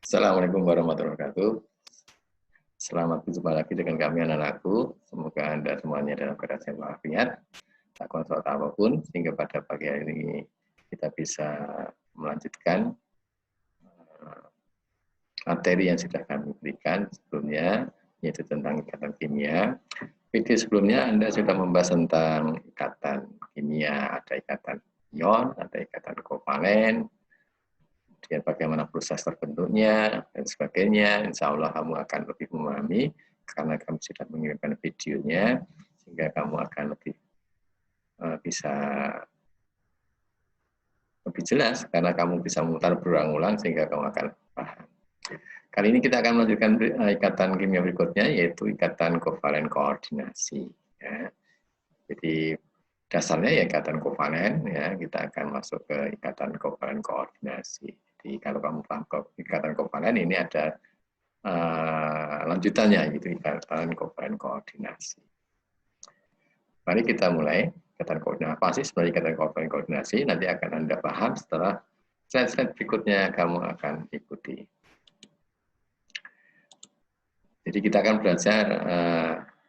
Assalamualaikum warahmatullahi wabarakatuh. Selamat berjumpa lagi dengan kami anak-anakku. Semoga Anda semuanya dalam keadaan sehat walafiat, tak konsul apapun, sehingga pada pagi hari ini kita bisa melanjutkan materi yang sudah kami berikan sebelumnya, yaitu tentang ikatan kimia. Video sebelumnya Anda sudah membahas tentang ikatan kimia, ada ikatan ion, ada ikatan kovalen, kemudian bagaimana proses terbentuknya, dan sebagainya. Insya Allah kamu akan lebih memahami, karena kami sudah mengirimkan videonya, sehingga kamu akan lebih bisa lebih jelas, karena kamu bisa memutar berulang-ulang, sehingga kamu akan paham. Kali ini kita akan melanjutkan ikatan kimia berikutnya, yaitu ikatan kovalen koordinasi. Ya. Jadi dasarnya ya ikatan kovalen, ya kita akan masuk ke ikatan kovalen koordinasi. Jadi kalau kamu paham ikatan kovalen, ini ada lanjutannya, yaitu ikatan kovalen koordinasi. Mari kita mulai ikatan koordinasi. Apa sih sebenarnya ikatan kovalen koordinasi? Nanti akan Anda paham setelah slide-slide berikutnya kamu akan ikuti. Jadi kita akan belajar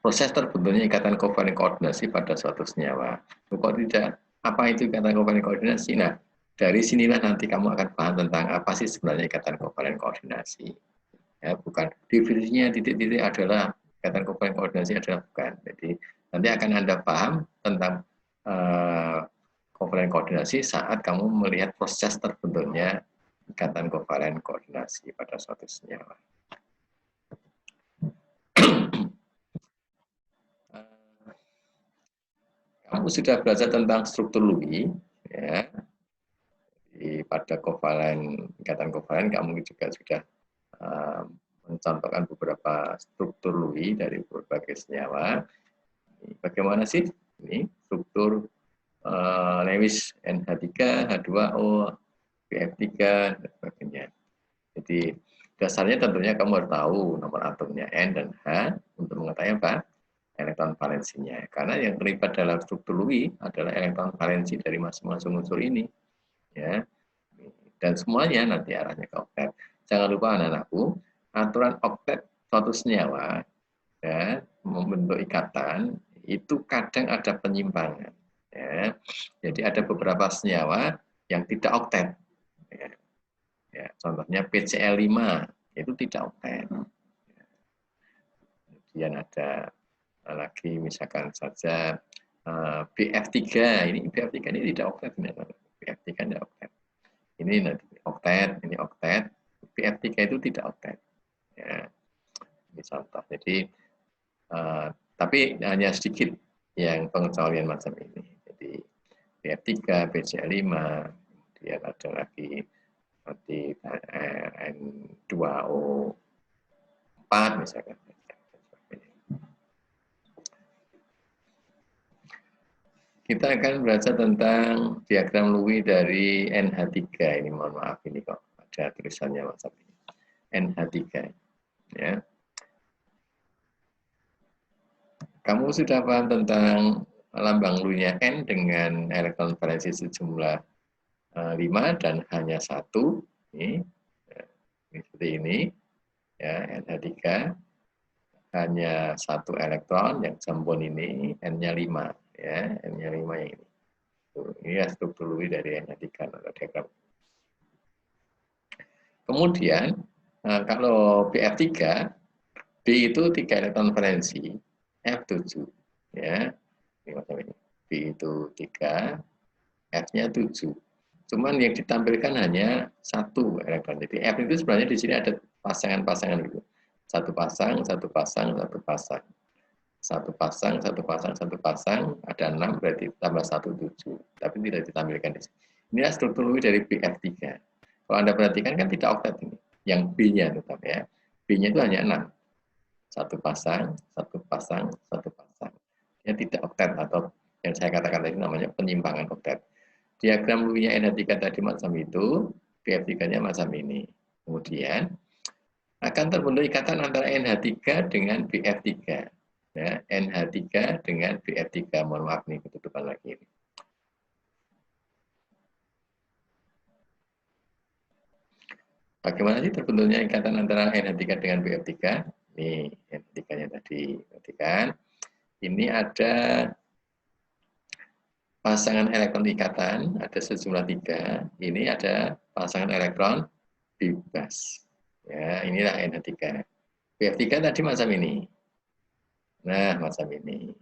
proses terbentuknya ikatan kovalen koordinasi pada suatu senyawa. Kok tidak, apa itu ikatan kovalen koordinasi? Nah, dari sinilah nanti kamu akan paham tentang apa sih sebenarnya ikatan kovalen koordinasi. Ya, bukan definisinya titik-titik adalah ikatan kovalen koordinasi adalah bukan. Jadi nanti akan Anda paham tentang kovalen koordinasi saat kamu melihat proses terbentuknya ikatan kovalen koordinasi pada suatu senyawa. Kamu sudah belajar tentang struktur Lewis, ya. Pada ikatan kovalen kamu juga sudah mencontohkan beberapa struktur Lewis dari berbagai senyawa. Bagaimana sih ini struktur Lewis NH3, H2O, BF3 dan sebagainya. Jadi dasarnya tentunya kamu harus tahu nomor atomnya N dan H untuk mengetahui apa? Elektron valensinya. Karena yang terlibat dalam struktur Lewis adalah elektron valensi dari masing-masing unsur ini. Ya. Dan semuanya nanti arahnya ke oktet. Jangan lupa anak-anakku, aturan oktet suatu senyawa ya, membentuk ikatan itu kadang ada penyimpangan. Ya. Jadi ada beberapa senyawa yang tidak oktet. Ya. Ya, contohnya PCl5 itu tidak oktet. Kemudian ada lagi misalkan saja BF3, ini BF3 ini tidak oktet, BF3 tidak oktet. Ini nanti oktet, ini oktet, BF3 itu tidak oktet. Ya, ini contoh. Jadi tapi hanya sedikit yang pengecualian macam ini. Jadi BF3, BCl5, kemudian ada lagi nanti N2O4 misalkan. Kita akan belajar tentang diagram Lewis dari NH3. Ini mohon maaf, ini kok ada tulisannya macam ini. NH3. Ya. Kamu sudah paham tentang lambang Lewis-nya N dengan elektron valensi sejumlah 5 dan hanya 1. Ini seperti ini. Ya, NH3 hanya 1 elektron, yang jambon ini N-nya 5. Ya, N-nya 5 yang ini. Ini ya struktur Lewis dari NH3 atau diagram. Kemudian kalau BF3, B itu 3 elektron valensi, F7. Ya, ini macam ini. B itu 3, F-nya 7. Cuman yang ditampilkan hanya 1 elektron. Jadi F itu sebenarnya di sini ada pasangan-pasangan gitu. Satu pasang, satu pasang, satu pasang. Satu pasang, satu pasang, satu pasang, ada 6, berarti tambah 1, 7. Tapi tidak ditampilkan di sini. Inilah struktur Lewis dari BF3. Kalau Anda perhatikan kan tidak oktet ini. Yang B-nya tetap ya. B-nya itu hanya 6. Satu pasang, satu pasang, satu pasang. Ya tidak oktet atau yang saya katakan tadi namanya penyimpangan oktet. Diagram Lewis-nya NH3 tadi macam itu, BF3-nya macam ini. Kemudian akan terbentuk ikatan antara NH3 dengan BF3. Ya, NH3 dengan BF3. Mohon maaf nih, ketutupan lagi ini. Bagaimana sih terbentuknya ikatan antara NH3 dengan BF3? Nih, NH3-nya tadi. Perhatikan. Ini ada pasangan elektron ikatan, ada sejumlah 3. Ini ada pasangan elektron bebas. Ya, inilah NH3. BF3 tadi macam ini. Nah, macam ini.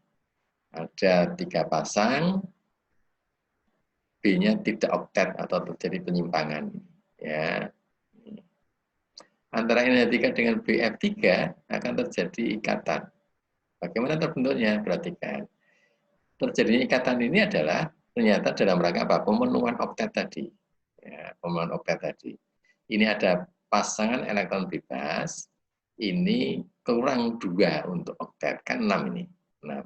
Ada 3 pasang, B-nya tidak oktet atau terjadi penyimpangan. Ya. Antara NH3 dengan BF3 akan terjadi ikatan. Bagaimana terbentuknya? Perhatikan. Terjadinya ikatan ini adalah ternyata dalam rangka apa? Pemenuhan oktet tadi. Ya, pemenuhan oktet tadi. Ini ada pasangan elektron bebas, ini kurang 2 untuk oktet. Kan 6 ini. 6.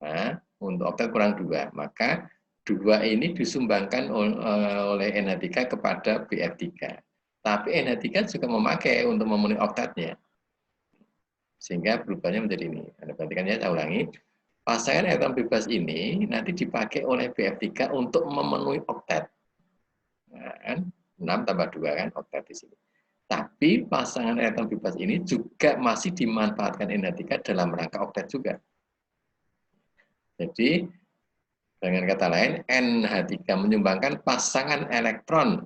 Nah, untuk oktet kurang 2. Maka 2 ini disumbangkan oleh NH3 kepada BF3. Tapi NH3 juga memakai untuk memenuhi oktetnya. Sehingga berubahnya menjadi ini. Anda perhatikan ya, saya ulangi. Pasangan elektron bebas ini nanti dipakai oleh BF3 untuk memenuhi oktet. Nah, kan? 6 tambah 2 kan oktet di sini. Tapi pasangan elektron bebas ini juga masih dimanfaatkan NH3 dalam rangka oktet juga. Jadi, dengan kata lain, NH3 menyumbangkan pasangan elektron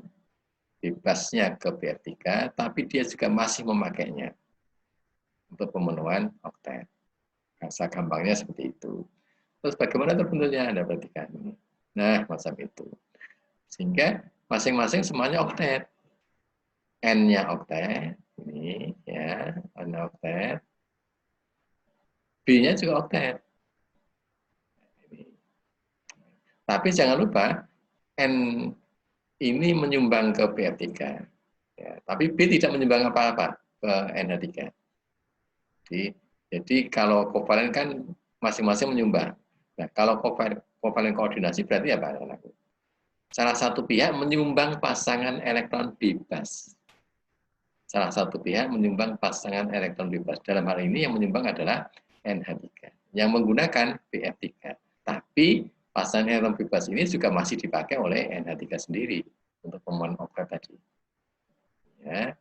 bebasnya ke BF3, tapi dia juga masih memakainya untuk pemenuhan oktet. Bahasa gampangnya seperti itu. Terus bagaimana terbentuknya? Anda perhatikan ini. Nah, macam itu. Sehingga masing-masing semuanya oktet. N-nya oktet, ini ya, N-nya oktet. B-nya juga oktet. Ini. Tapi jangan lupa, N ini menyumbang ke BF3. Ya, tapi B tidak menyumbang apa-apa ke NH3. Jadi kalau kovalen kan masing-masing menyumbang. Nah, kalau kovalen koordinasi berarti apa? Salah satu pihak menyumbang pasangan elektron bebas. Salah satu pihak menyumbang pasangan elektron bebas. Dalam hal ini yang menyumbang adalah NH3 yang menggunakan BF3. Tapi pasangan elektron bebas ini juga masih dipakai oleh NH3 sendiri untuk pemenuhan oktet tadi. Ya.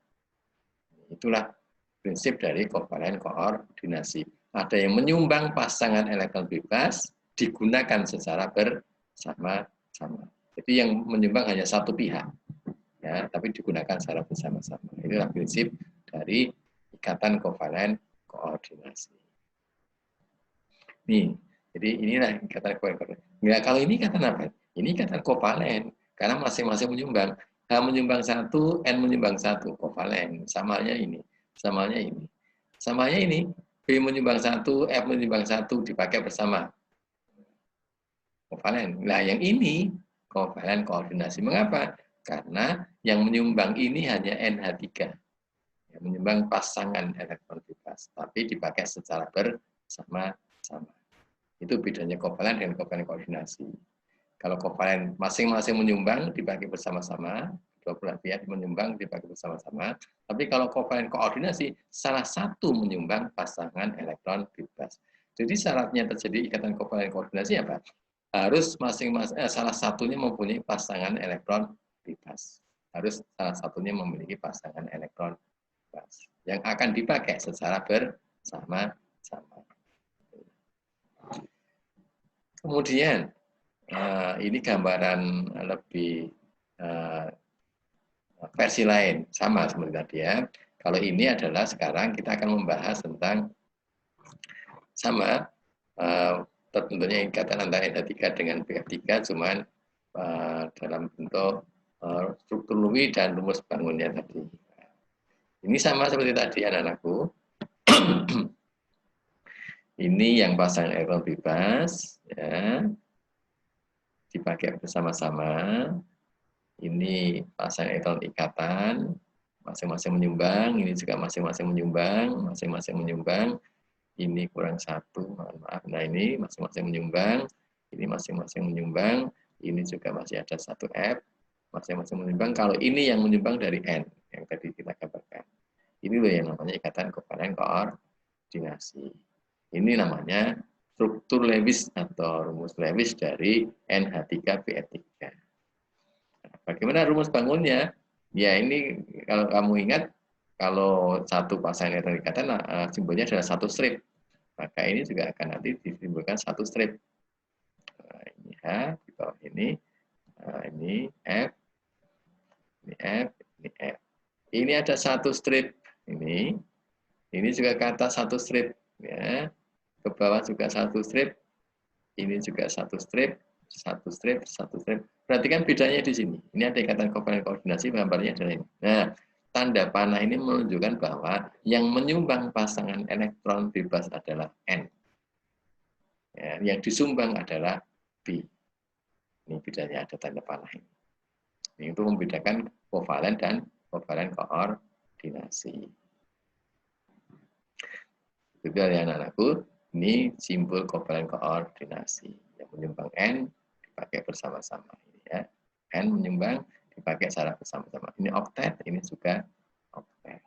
Itulah prinsip dari kovalen koordinasi. Ada yang menyumbang pasangan elektron bebas digunakan secara bersama-sama. Jadi yang menyumbang hanya satu pihak, ya, tapi digunakan secara bersama-sama. Inilah prinsip dari ikatan kovalen koordinasi. Nih, jadi inilah ikatan kovalen. Nah, kalau ini ikatan apa? Ini ikatan kovalen, karena masing-masing menyumbang. H menyumbang 1, N menyumbang 1, kovalen. Samanya ini. Samanya ini. Samanya ini, B menyumbang 1, F menyumbang 1, dipakai bersama. Kovalen. Nah, yang ini, kovalen koordinasi. Mengapa? Karena yang menyumbang ini hanya NH3. Yang menyumbang pasangan elektron bebas. Tapi dipakai secara bersama-sama. Itu bedanya kovalen dan kovalen koordinasi. Kalau kovalen masing-masing menyumbang dipakai bersama-sama, dua belah pihak menyumbang dipakai bersama-sama. Tapi kalau kovalen koordinasi, salah satu menyumbang pasangan elektron bebas. Jadi syaratnya terjadi ikatan kovalen koordinasi apa? Harus masing-masing salah satunya mempunyai pasangan elektron bebas. Harus salah satunya memiliki pasangan elektron bebas yang akan dipakai secara bersama-sama. Kemudian ini gambaran lebih versi lain, sama seperti tadi ya. Kalau ini adalah sekarang kita akan membahas tentang sama terbentuknya ikatan antara NH3 dengan BF3, cuman dalam bentuk struktur Lewis dan rumus bangunnya tadi. Ini sama seperti tadi anak-anakku. Ini yang pasangan elektron bebas, ya, dipakai bersama-sama. Ini pasangan elektron ikatan, masing-masing menyumbang. Ini juga masing-masing menyumbang, masing-masing menyumbang. Ini kurang 1, maaf. Nah ini masing-masing menyumbang, ini masing-masing menyumbang. Ini juga masih ada 1 F, masing-masing menyumbang. Kalau ini yang menyumbang dari N, yang tadi kita gambarkan. Ini loh yang namanya ikatan kovalen koordinasi. Ini namanya struktur Lewis atau rumus Lewis dari NH3BF3. Bagaimana rumus bangunnya? Ya ini kalau kamu ingat, kalau satu pasang elektron ikatan simbolnya adalah satu strip, maka ini juga akan nanti disimpulkan satu strip. Nah, ini H di bawah ini, nah, ini F, ini F, ini F. Ini ada satu strip, ini juga ke atas satu strip, ya. Ke bawah juga satu strip, ini juga satu strip, satu strip, satu strip. Perhatikan bedanya di sini. Ini ada ikatan kovalen koordinasi, gambarnya adalah ini. Nah, tanda panah ini menunjukkan bahwa yang menyumbang pasangan elektron bebas adalah N. Ya, yang disumbang adalah B. Ini bedanya ada tanda panah ini. Ini untuk membedakan kovalen dan kovalen koordinasi. Itu ya anak-anakku, ini simbol kovalen koordinasi. Yang menyumbang N dipakai bersama-sama. Ya. N menyumbang dipakai secara bersama-sama. Ini oktet, ini juga oktet.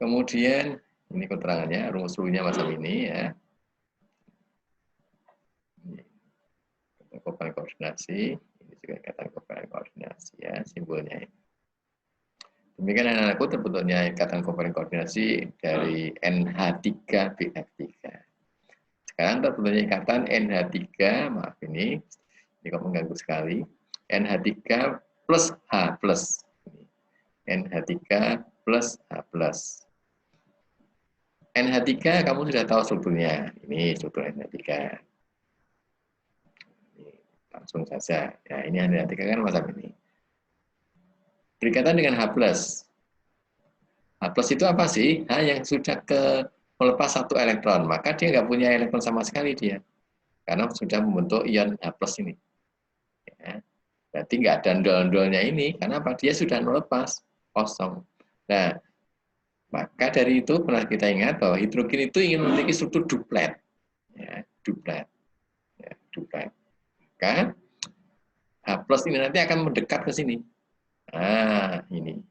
Kemudian ini keterangannya, rumus-rumusnya macam ini ya. Ini kovalen koordinasi, ini juga ikatan kovalen koordinasi ya, simbolnya ini. Demikian anak-anakku terbentuknya ikatan kovalen koordinasi dari NH3BF3. Sekarang terbentuknya ikatan NH3, maaf ini kok mengganggu sekali. NH3 plus H plus. NH3 plus H plus. NH3 kamu sudah tahu strukturnya. Ini struktur NH3. Ini, langsung saja. Ya, ini NH3 kan macam ini. Berikatan dengan H plus. H plus itu apa sih? H yang sudah melepas satu elektron. Maka dia nggak punya elektron sama sekali dia. Karena sudah membentuk ion H plus ini. Ya. Berarti nggak ada ndol-ndolnya ini. Karena apa? Dia sudah melepas. Kosong. Nah, maka dari itu pernah kita ingat bahwa hidrogen itu ingin memiliki struktur duplet. Ya, duplet. Ya, duplet. Maka H plus ini nanti akan mendekat ke sini. Nah, ini.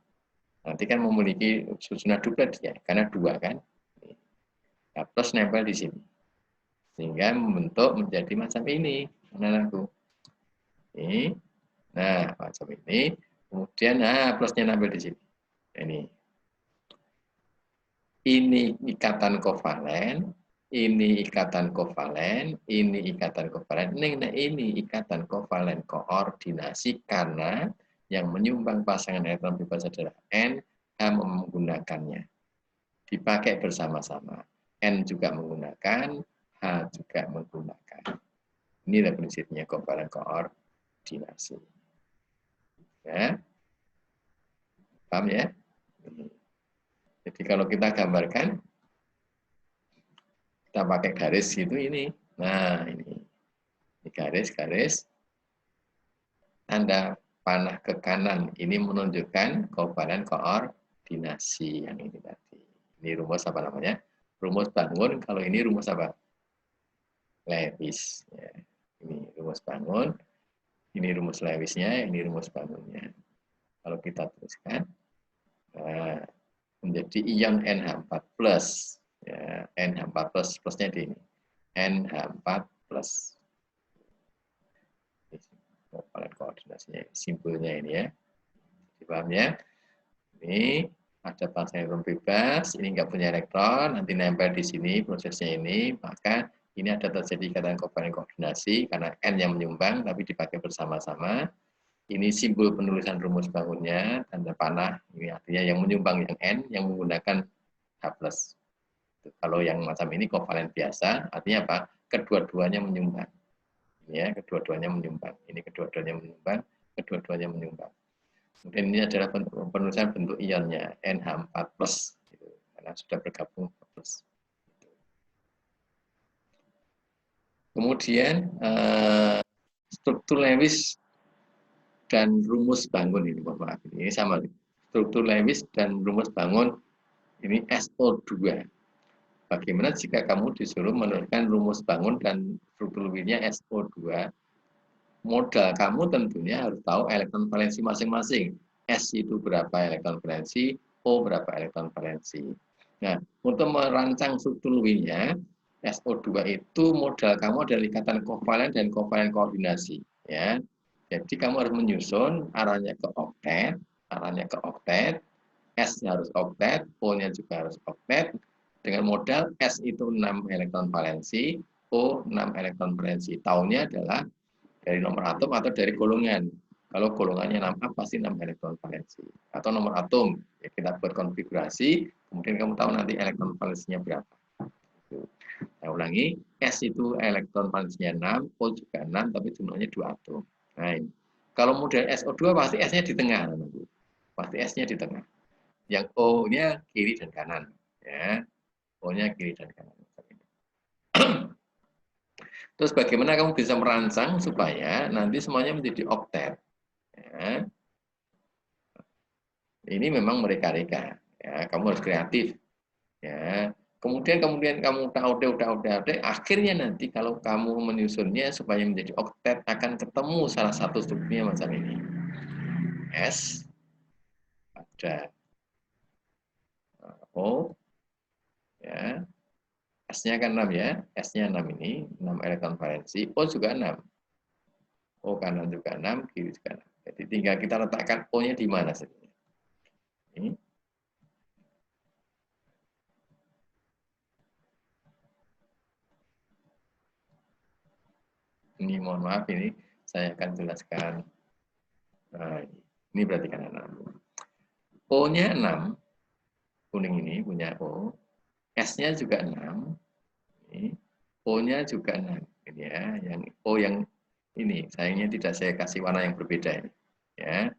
Nanti kan memiliki susunan duplet ya, karena dua kan. H plus nempel di sini. Sehingga membentuk menjadi macam ini. Anak-anakku. Ini. Nah, macam ini. Kemudian, plusnya nempel di sini. Ini ikatan kovalen, ini ikatan kovalen, ini ikatan kovalen. Nah, ini ikatan kovalen koordinasi karena yang menyumbang pasangan elektron bebas adalah N, H menggunakannya. Dipakai bersama-sama. N juga menggunakan, H juga menggunakan. Inilah prinsipnya kovalen koordinasi. Ya. Paham ya? Jadi kalau kita gambarkan, kita pakai garis gitu ini. Nah, ini garis-garis tanda panah ke kanan. Ini menunjukkan kovalen koordinasi yang ini tadi. Ini rumus apa namanya? Rumus bangun. Kalau ini rumus apa? Lewis. Ya. Ini rumus bangun. Ini rumus Lewisnya. Ini rumus bangunnya. Kalau kita teruskan, nah, menjadi ion NH4 plus. Ya, NH4 plus plusnya di ini. NH4 plus. Kovalen koordinasinya, simpelnya ini ya. Paham ya? Ini ada pasangan elektron bebas, ini nggak punya elektron, nanti nempel di sini prosesnya ini, maka ini ada terjadi ikatan kovalen koordinasi karena N yang menyumbang tapi dipakai bersama-sama. Ini simbol penulisan rumus bangunnya, tanda panah, ini artinya yang menyumbang yang N, yang menggunakan H+. Kalau yang macam ini kovalen biasa, artinya apa? Kedua-duanya menyumbang. Ya, kedua-duanya menyumbang. Ini kedua-duanya menyumbang, kedua-duanya menyumbang. Kemudian ini adalah penulisan bentuk ionnya NH4+, gitu, karena sudah bergabung plus. Kemudian struktur Lewis dan rumus bangun ini, Bapak. Ini sama. Struktur Lewis dan rumus bangun ini SO2. Bagaimana jika kamu disuruh menurunkan rumus bangun dan struktur Lewis-nya SO2? Modal kamu tentunya harus tahu elektron valensi masing-masing. S itu berapa elektron valensi, O berapa elektron valensi. Nah, untuk merancang struktur Lewis-nya, SO2 itu modal kamu adalah ikatan kovalen dan kovalen koordinasi. Ya. Jadi kamu harus menyusun arahnya ke oktet, S-nya harus oktet, O-nya juga harus oktet, dengan modal S itu 6 elektron valensi, O 6 elektron valensi. Tahunnya adalah dari nomor atom atau dari golongan. Kalau golongannya 6A pasti 6 elektron valensi. Atau nomor atom, ya kita buat konfigurasi, kemudian kamu tahu nanti elektron valensinya berapa. Saya ulangi, S itu elektron valensinya 6, O juga 6, tapi jumlahnya 2 atom. Nah, ini. Kalau model SO2 pasti S-nya di tengah. Pasti S-nya di tengah. Yang O-nya kiri dan kanan. Ya, O-nya kiri dan kanan. Terus bagaimana kamu bisa merancang supaya nanti semuanya menjadi oktet? Ya. Ini memang mereka-reka. Ya, kamu harus kreatif. Ya. Kemudian kamu udah, akhirnya nanti kalau kamu menyusunnya supaya menjadi oktet akan ketemu salah satu strukturnya macam ini. S ada O, ya. S-nya kan 6 ya, S-nya 6 ini, 6 elektron valensi, O juga 6. O kanan juga 6, kiri juga 6. Jadi tinggal kita letakkan O-nya di mana sebenarnya. Ini. Ini mohon maaf ini, saya akan jelaskan. Nah, ini berarti kan 6. O-nya 6, kuning ini punya O, S-nya juga 6, ini. O-nya juga 6. Ini ya, yang O yang ini, sayangnya tidak saya kasih warna yang berbeda ini. Ya.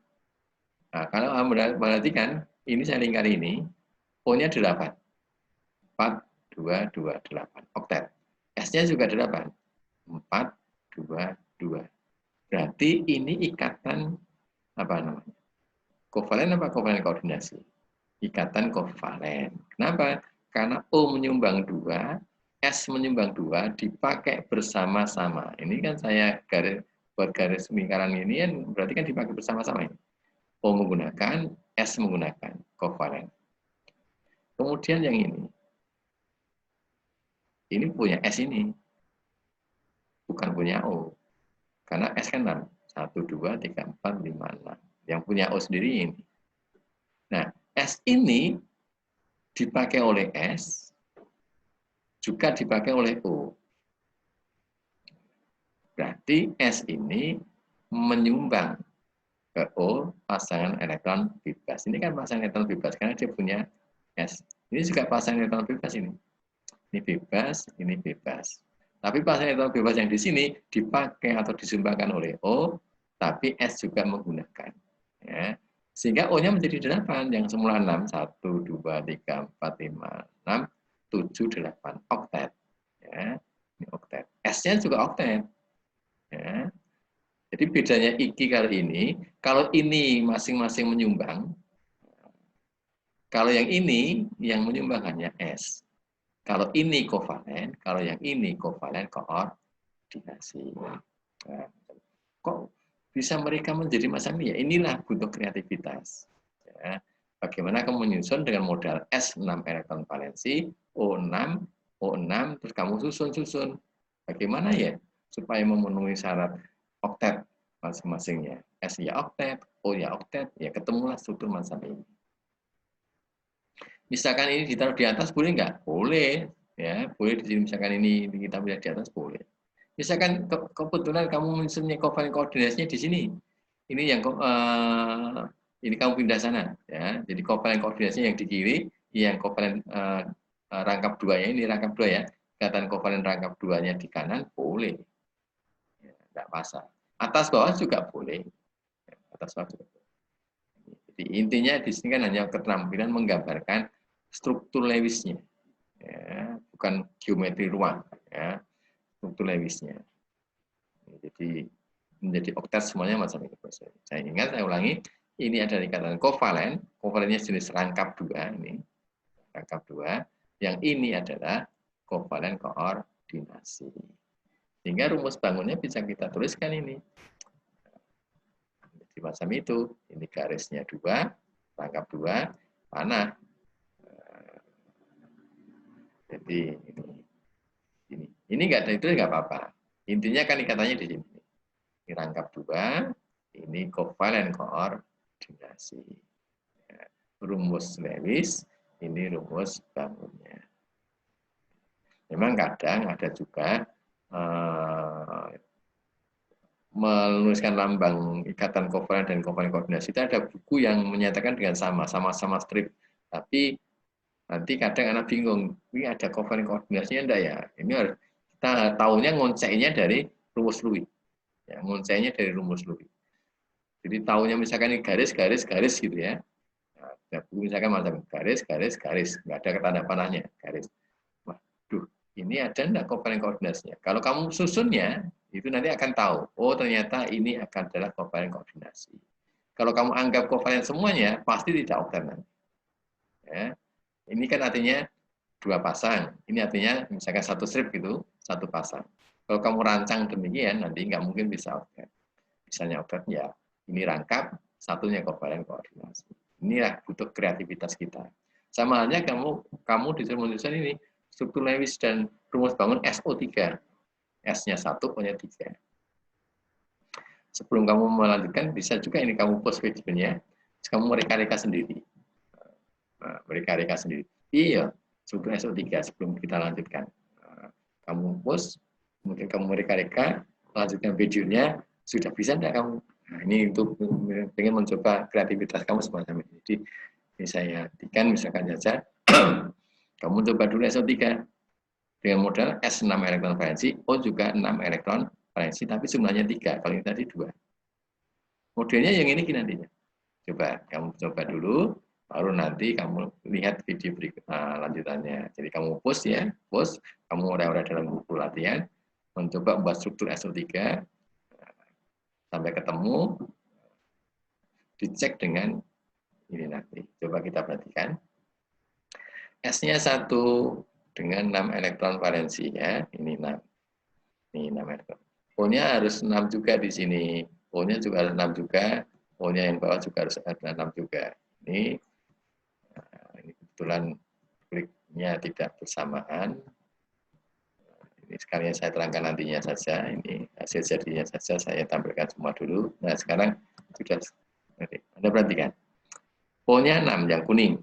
Nah, kalau perhatikan, ini saya lingkari ini, O-nya 8. 4, 2, 2, 8. Oktet. S-nya juga 8. 4, 2, 2. Berarti ini ikatan apa namanya? Kovalen apa kovalen koordinasi? Ikatan kovalen. Kenapa? Karena O menyumbang 2, S menyumbang 2 dipakai bersama-sama. Ini kan saya buat garis lingkaran ini kan berarti kan dipakai bersama-sama ini. O menggunakan, S menggunakan kovalen. Kemudian yang ini punya S ini, bukan punya O. Karena S kan 6. 1, 2, 3, 4, 5, 6. Yang punya O sendiri ini. Nah, S ini dipakai oleh S, juga dipakai oleh O. Berarti S ini menyumbang ke O pasangan elektron bebas. Ini kan pasangan elektron bebas, karena dia punya S. Ini juga pasangan elektron bebas ini. Ini bebas, ini bebas. Tapi pasangan elektron bebas yang di sini dipakai atau disumbangkan oleh O, tapi S juga menggunakan. Ya. Sehingga O-nya menjadi 8, yang semula 6, 1, 2, 3, 4, 5, 6, 7, 8, oktet. Ya. Ini oktet. S-nya juga oktet. Ya. Jadi bedanya iki kali ini, kalau ini masing-masing menyumbang, kalau yang ini yang menyumbang hanya S. Kalau ini kovalen, kalau yang ini kovalen koordinasi. Nah, kok bisa mereka menjadi macam ini? Ya inilah butuh kreativitas. Ya. Bagaimana kamu menyusun dengan modal S 6 elektron valensi, O6, O6, terus kamu susun. Bagaimana ya supaya memenuhi syarat oktet masing-masingnya. S ya oktet, O ya oktet, ya ketemulah struktur macam ini. Misalkan ini ditaruh di atas boleh nggak? Boleh, ya boleh di sini. Misalkan ini kita lihat di atas boleh. Misalkan kebetulan kamu misalnya kovalen koordinasinya di sini, ini yang ini kamu pindah sana, ya. Jadi kovalen koordinasinya yang di kiri, yang kovalen rangkap duanya ini rangkap dua ya. Ikatan kovalen rangkap duanya di kanan boleh, ya, tidak masalah. Atas bawah juga boleh, atas bawah juga boleh. Jadi intinya di sini kan hanya keterampilan menggambarkan struktur Lewisnya, ya, bukan geometri ruang, ya, struktur Lewisnya. Jadi menjadi oktet semuanya macam itu. Saya ingat, saya ulangi, ini adalah ikatan kovalen, kovalennya jenis rangkap dua ini, rangkap dua. Yang ini adalah kovalen koordinasi. Sehingga rumus bangunnya bisa kita tuliskan ini. Jadi macam itu, ini garisnya dua, rangkap dua, panah. Jadi ini nggak ada itu nggak apa-apa. Intinya kan ikatannya di sini. Ini rangkap dua, ini kovalen koordinasi. Ya, rumus Lewis, ini rumus bangunnya. Memang kadang ada juga menuliskan lambang ikatan kovalen dan kovalen koordinasi. Itu ada buku yang menyatakan dengan sama-sama strip. Tapi nanti kadang anak bingung, ini ada kovalen koordinasinya enggak ya? Ini harus kita tahunya ngoncainya dari rumus Lewis. Ya, ngoncainya dari rumus Lewis. Jadi tahunya misalkan ini garis gitu ya. Nah, buku misalkan macam garis, nggak ada tanda panahnya, garis. Waduh, ini ada enggak kovalen koordinasinya? Kalau kamu susunnya, itu nanti akan tahu, oh ternyata ini akan adalah kovalen koordinasi. Kalau kamu anggap kovalen semuanya, pasti tidak oktan nanti. Ya. Ini kan artinya dua pasang, ini artinya misalkan satu strip gitu, satu pasang. Kalau kamu rancang demikian, nanti nggak mungkin bisa oktan. Misalnya oktan ya, ini rangkap, satunya kovalen koordinasi. Inilah butuh kreativitas kita. Sama halnya kamu disuruh menuliskan ini, struktur Lewis dan rumus bangun SO3. S-nya 1, O-nya 3. Sebelum kamu melanjutkan, bisa juga ini kamu post videonya, kamu mereka-reka sendiri. Mereka-reka sendiri. Iya, struktur SO3 sebelum kita lanjutkan. Kamu post, mungkin kamu mereka-reka, lanjutkan videonya, sudah bisa enggak kamu? Nah, ini untuk ingin mencoba kreativitas kamu semacam ini. Jadi, ini saya artikan misalkan saja, kamu coba dulu SO3. Dengan modal S 6 elektron valensi, O juga 6 elektron valensi, tapi jumlahnya 3, kalau ini tadi 2. Modelnya yang ini nantinya. Coba, kamu coba dulu, baru nanti kamu lihat video berikut lanjutannya. Jadi kamu post ya, post, kamu udah dalam buku latihan, mencoba membuat struktur SO3, sampai ketemu, dicek dengan ini nanti. Coba kita perhatikan. S-nya 1, dengan 6 elektron valensi ya, ini 6. Ini 6 elektron. O-nya harus 6 juga di sini. O-nya juga harus 6 juga. O-nya yang bawah juga harus ada 6 juga. Ini kebetulan kliknya tidak bersamaan. Ini sekalian saya terangkan nantinya saja. Ini hasil jadinya saja saya tampilkan semua dulu. Nah, sekarang sudah Anda perhatikan. O-nya 6 yang kuning.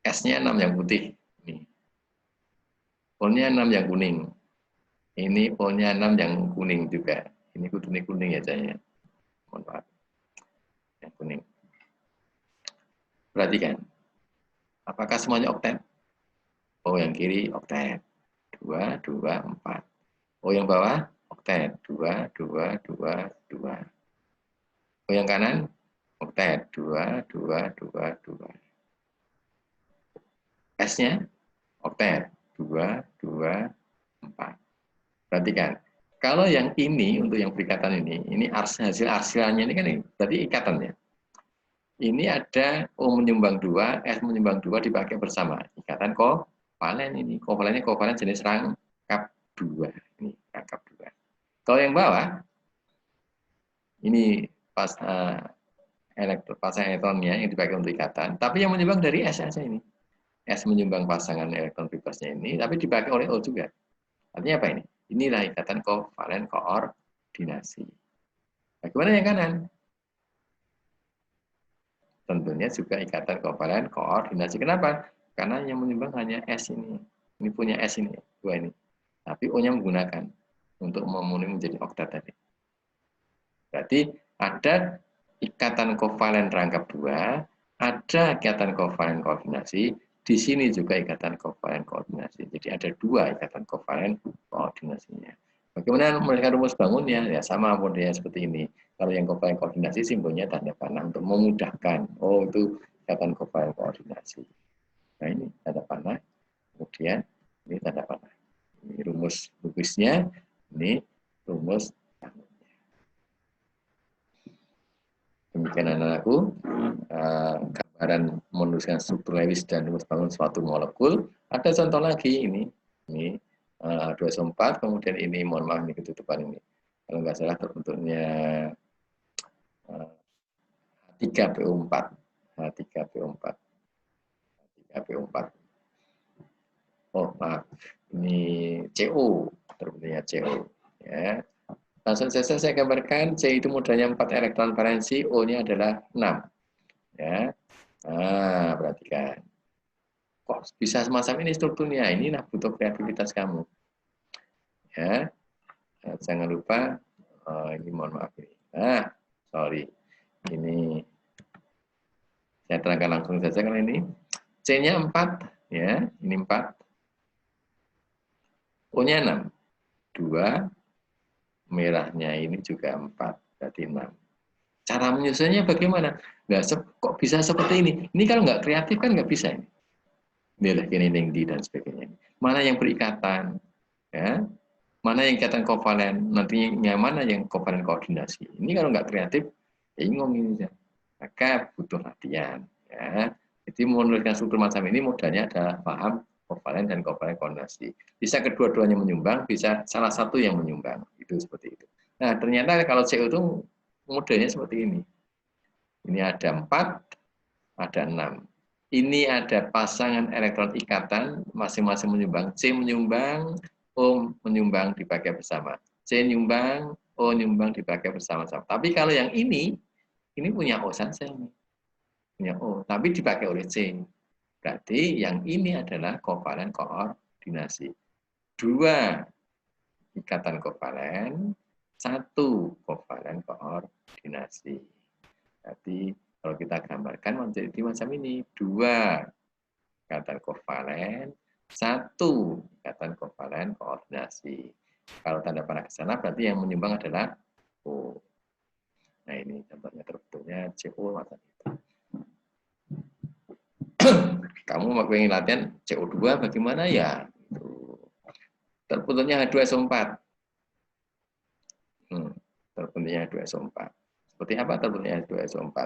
S-nya 6 yang putih. Ini. O-nya 6 yang kuning. Ini O-nya 6 yang kuning juga. Ini kuning ya saya. Mohon maaf. Yang kuning. Perhatikan. Apakah semuanya oktet? O yang kiri oktet. 2, 2, 4. O yang bawah oktet. 2, 2, 2, 2. O yang kanan oktet. 2, 2, 2, 2. S-nya oktet. 2, 2, 4. Perhatikan. Kalau yang ini, untuk yang berikatan ini hasil arsilannya ini kan ini, berarti ikatannya. Ini ada O menyumbang 2, S menyumbang 2 dipakai bersama. Ikatan kovalen ini. Kovalennya kovalen jenis rangkap 2. Ini rangkap 2. Kalau yang bawah, ini pasang elektronnya yang dipakai untuk ikatan. Tapi yang menyumbang dari S saja ini. S menyumbang pasangan elektron bebasnya ini, tapi dipakai oleh O juga. Artinya apa ini? Inilah ikatan kovalen koordinasi. Bagaimana yang kanan? Tentunya juga ikatan kovalen koordinasi. Kenapa? Karena yang menyumbang hanya S ini. Ini punya S ini, 2 ini. Tapi O-nya menggunakan untuk memenuhi menjadi oktat tadi. Berarti ada ikatan kovalen rangkap 2, ada ikatan kovalen koordinasi, di sini juga ikatan kovalen koordinasi. Jadi ada 2 ikatan kovalen koordinasinya. Bagaimana mereka rumus bangunnya? Ya sama modelnya seperti ini. Kalau yang kovalen koordinasi simbolnya tanda panah untuk memudahkan. Oh, itu ikatan kovalen koordinasi. Nah, ini tanda panah. Kemudian ini tanda panah. Ini rumus lukisnya, ini rumus bangunnya. Demikian anak-anakku, gambaran menuliskan struktur Lewis dan rumus bangun suatu molekul. Ada contoh lagi ini 2S4, kemudian ini mohon maaf ini ketutupan ini. Kalau nggak salah terbentuknya 3PO4. 3PO4. 3PO4. Oh, maaf. Ini CO, terbentuknya CO. Ya. Langsung saja saya gambarkan, C itu modalnya 4 elektron valensi, O-nya adalah 6. Ya. Nah, perhatikan. Kok bisa semacam ini strukturnya? Ini nah butuh kreativitas kamu. Ya. Nah, jangan lupa, ini mohon maaf ini. Nah, sorry. Ini saya terangkan langsung saja kalau ini. C-nya 4, ya. Ini 4. O-nya 6. 2, merahnya ini juga 4, berarti 6. Cara menyusunnya bagaimana? Nggak, kok bisa seperti ini? Ini kalau nggak kreatif kan nggak bisa ini. Nilai di dan sebagainya. Mana yang berikatan? Ya? Mana yang ikatan kovalen? Nantinya mana yang kovalen koordinasi? Ini kalau nggak kreatif, bingung ini. Maka butuh latihan. Ya. Jadi menuliskan struktur macam ini modalnya adalah paham kovalen dan kovalen koordinasi. Bisa kedua-duanya menyumbang, bisa salah satu yang menyumbang. Itu seperti itu. Nah, ternyata kalau CO itu modelnya seperti ini. Ini ada 4, ada 6. Ini ada pasangan elektron ikatan, masing-masing menyumbang. C menyumbang, O menyumbang dipakai bersama. C nyumbang, O nyumbang dipakai bersama-sama. Tapi kalau yang ini punya O saja. Punya O, tapi dipakai oleh C. Berarti yang ini adalah kovalen koordinasi. 2 ikatan kovalen, 1 kovalen koordinasi. Jadi kalau kita gambarkan menjadi macam ini, 2 ikatan kovalen, 1 ikatan kovalen koordinasi. Kalau tanda panah ke sana berarti yang menyumbang adalah O. Nah ini contohnya terbentuknya CO macam itu. Kamu mau ingin latihan CO2 bagaimana ya? Terbentuknya H2SO4. Terbentuknya H2SO4. Seperti apa terbentuknya H2SO4?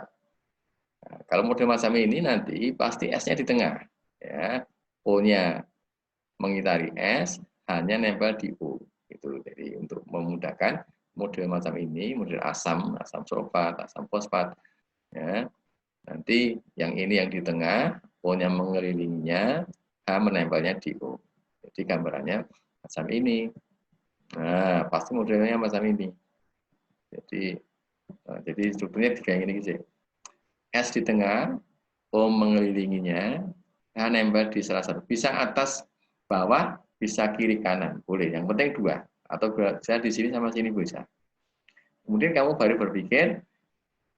Nah, kalau model macam ini nanti pasti S-nya di tengah. Ya. O-nya mengitari S, hanya nempel di O. Itu. Jadi untuk memudahkan model macam ini, model asam sulfat, asam fosfat. Ya. Nanti yang ini yang di tengah, O-nya mengelilinginya, H menempelnya di O. Jadi gambarannya macam ini. Nah, pasti modelnya macam ini. Jadi strukturnya kayak gini sih. S di tengah, O mengelilinginya, H nempel di salah satu. Bisa atas, bawah, bisa kiri kanan, boleh. Yang penting 2. Atau bisa di sini sama sini bisa. Kemudian kamu baru berpikir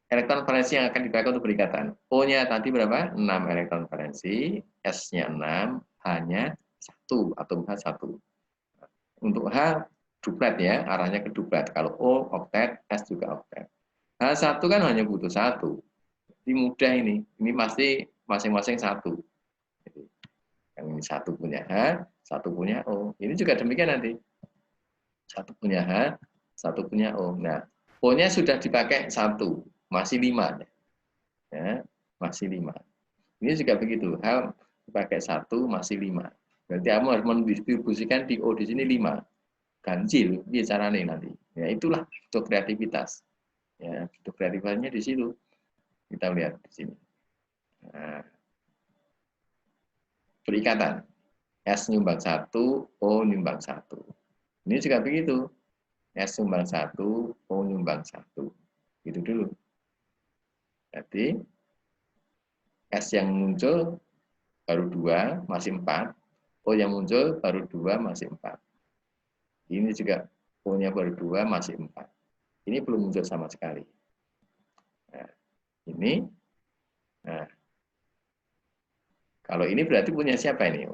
elektron valensi yang akan dipakai untuk berikatan. O-nya tadi berapa? 6 elektron valensi, S-nya 6, H-nya 1 atau H1. Untuk H duplet ya, arahnya ke duplet. Kalau O oktet, S juga oktet. H1 kan hanya butuh 1. Ini mudah ini. Ini pasti masing-masing 1. Yang ini 1 punya H, 1 punya O. Ini juga demikian nanti. 1 punya H, 1 punya O. Nah, O-nya sudah dipakai 1, masih 5. Ya, masih 5. Ini juga begitu. H dipakai 1, masih 5. Berarti kamu harus mendistribusikan di O di sini 5. Ganjil, bicara nih nanti. Ya, itulah itu kreativitas. Ya, itu kreativitasnya di situ. Kita lihat di sini. Nah, berikatan. S nyumbang 1, O nyumbang 1. Ini juga begitu. S nyumbang 1, O nyumbang 1. Itu dulu. Jadi, S yang muncul baru 2, masih 4. O yang muncul baru 2, masih 4. Ini juga O-nya baru 2, masih 4. Ini belum muncul sama sekali. Nah, ini. Nah, kalau ini berarti punya siapa ini?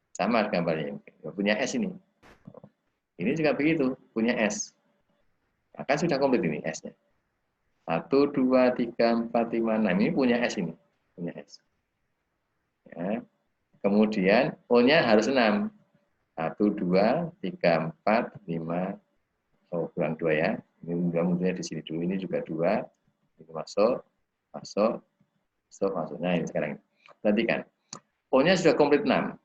Sama gambarnya. Punya S ini. Ini juga begitu, punya S. Maka sudah komplit ini S-nya. 1, 2, 3, 4, 5, 6. Ini punya S ini. Punya S. Ya. Kemudian O-nya harus 6. 1, 2, 3, 4, 5. Oh, kurang 2 ya. Ini munculnya di sini dulu. Ini juga 2. Ini masuk. Masuk. Masuk. Masuk. Nah, ini sekarang. Perhatikan. O-nya sudah komplit 6.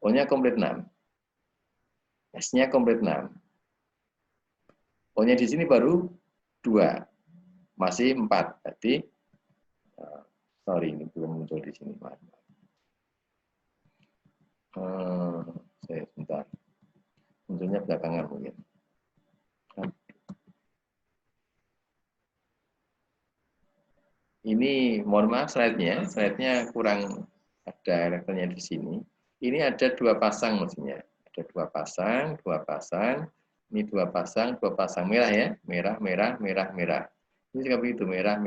O-nya komplit 6. S-nya komplit 6. O-nya di sini baru 2. Masih 4. Jadi, sorry, ini belum muncul di sini. Saya sebentar. Munculnya belakangan mungkin. Ini mohon maaf slide-nya kurang ada elektronnya di sini. Ini ada 2 pasang maksudnya. Ada 2 pasang. Ini 2 pasang merah ya, merah. Ini juga begitu, merah.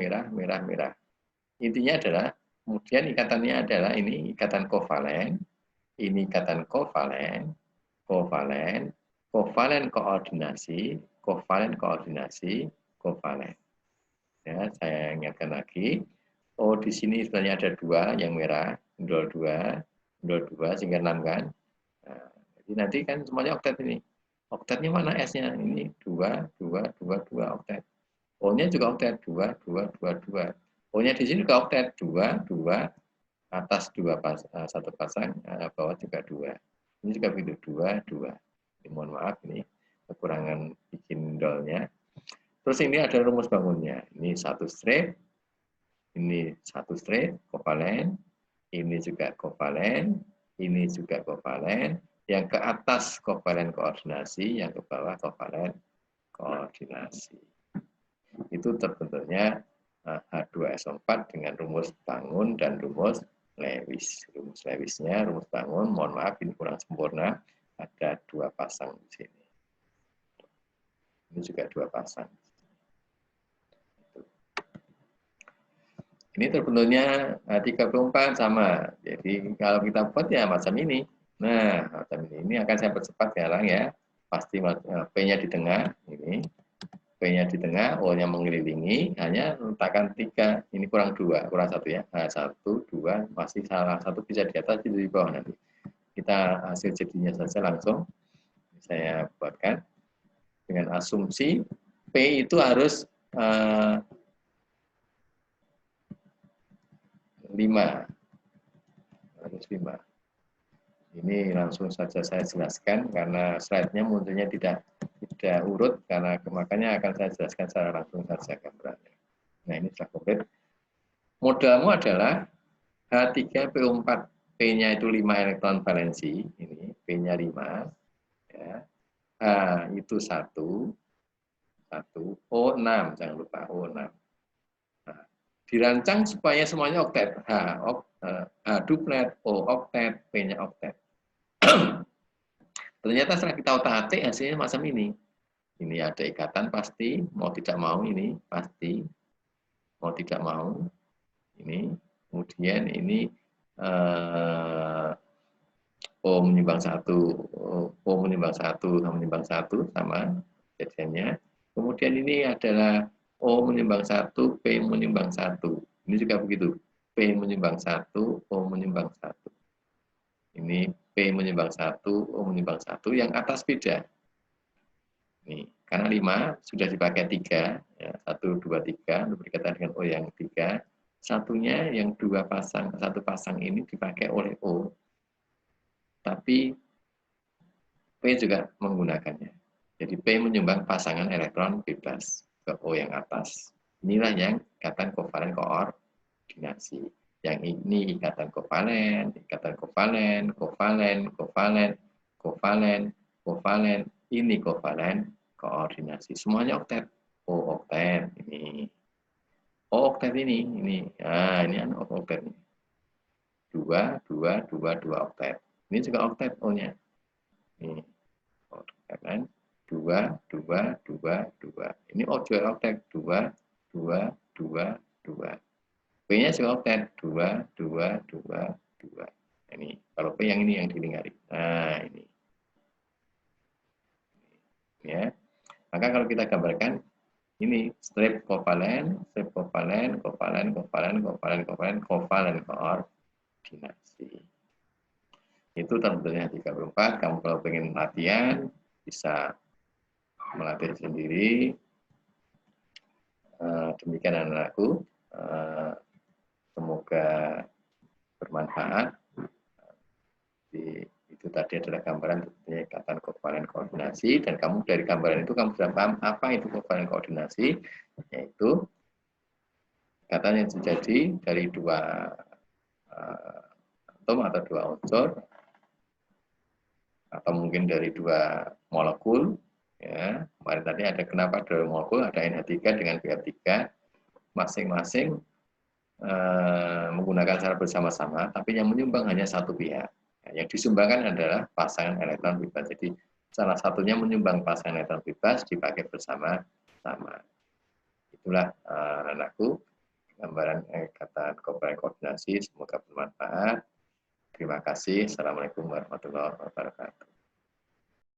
Intinya adalah, kemudian ikatannya adalah ini ikatan kovalen, ini ikatan kovalen, kovalen koordinasi, kovalen. Ya, saya ingatkan lagi. Oh, di sini sebenarnya ada 2 yang merah, 02, sehingga 6 kan. Nah, jadi nanti kan semuanya oktet ini. Oktetnya mana S-nya? Ini 2, oktet. O-nya juga oktet, 2. O-nya di sini juga oktet, 2, atas 2 satu pasang, bawah juga 2. Ini juga begitu, 2. Ini mohon maaf, ini kekurangan bikin dolnya. Terus ini ada rumus bangunnya. Ini 1 strip, ini 1 strip, kovalen, ini juga kovalen, ini juga kovalen, yang ke atas kovalen koordinasi, yang ke bawah kovalen koordinasi. Itu terbentuknya H2SO4 dengan rumus bangun dan rumus Lewis. Rumus Lewisnya, rumus bangun, mohon maaf ini kurang sempurna, ada 2 pasang di sini. Ini juga 2 pasang. Ini terbentuknya 34 sama. Jadi kalau kita buat ya macam ini. Nah, macam ini. Ini akan saya percepat sekarang ya. Pasti P-nya di tengah. Ini. P-nya di tengah, O-nya mengelilingi. Hanya letakkan 3. Ini kurang 2. Kurang 1 ya. Nah, 1, 2. Masih salah 1 bisa di atas, itu di bawah nanti. Kita hasil jadinya saja langsung. Saya buatkan. Dengan asumsi P itu harus 5. Harus 5. Ini langsung saja saya jelaskan karena slide-nya munculnya tidak urut, karena makanya akan saya jelaskan secara langsung saja gambarannya. Nah, ini sudah komplit. Modalmu adalah H3PO4, P-nya itu 5 elektron valensi, ini P-nya 5, ya. H itu 1, O6, jangan lupa O6. Nah, dirancang supaya semuanya oktet, H duplet, O oktet, P-nya oktet. Ternyata setelah kita otak-atik hasilnya macam ini. Ini ada ikatan pasti, mau tidak mau ini pasti, mau tidak mau ini. Kemudian ini O menyumbang 1, O menyumbang 1 sama jadinya. Kemudian ini adalah O menyumbang 1, P menyumbang 1. Ini juga begitu. P menyumbang 1, O menyumbang 1. Ini P menyumbang 1, O menyumbang 1, yang atas beda. Nih, karena 5 sudah dipakai 3, ya, 1, 2, 3, berkaitan dengan O yang 3. Satunya yang 2 pasang, 1 pasang ini dipakai oleh O, tapi P juga menggunakannya. Jadi P menyumbang pasangan elektron bebas ke O yang atas. Inilah yang ikatan kovalen koordinasi. Yang ini ikatan kovalen, ini kovalen koordinasi. Semuanya oktet. O oktet ini. O oktet ini. Nah, ini oktet ini. 2 oktet. Ini juga oktet O-nya. Ini oktet kan. 2. Ini O2 oktet. 2. P-nya juga oktet. 2. Ini kalau P yang ini yang dilingkari. Nah, ini. Ya. Maka kalau kita gambarkan ini strip kovalen koordinasi. Itu tentunya 34. Kamu kalau pengen latihan bisa melatih sendiri. Demikian anak-anakku. Semoga bermanfaat. Itu tadi adalah gambaran ikatan kovalen koordinasi, dan kamu dari gambaran itu kamu sudah paham apa itu kovalen koordinasi, yaitu ikatan yang terjadi dari 2 atom atau 2 unsur, atau mungkin dari 2 molekul. Ya, kemarin tadi ada kenapa 2 molekul, ada NH3 dengan BF3, masing-masing menggunakan cara bersama-sama, tapi yang menyumbang hanya satu pihak. Yang disumbangkan adalah pasangan elektron bebas. Jadi salah satunya menyumbang pasangan elektron bebas dipakai bersama-sama. Itulah anakku gambaran kata koordinasi. Semoga bermanfaat. Terima kasih. Assalamualaikum warahmatullahi wabarakatuh.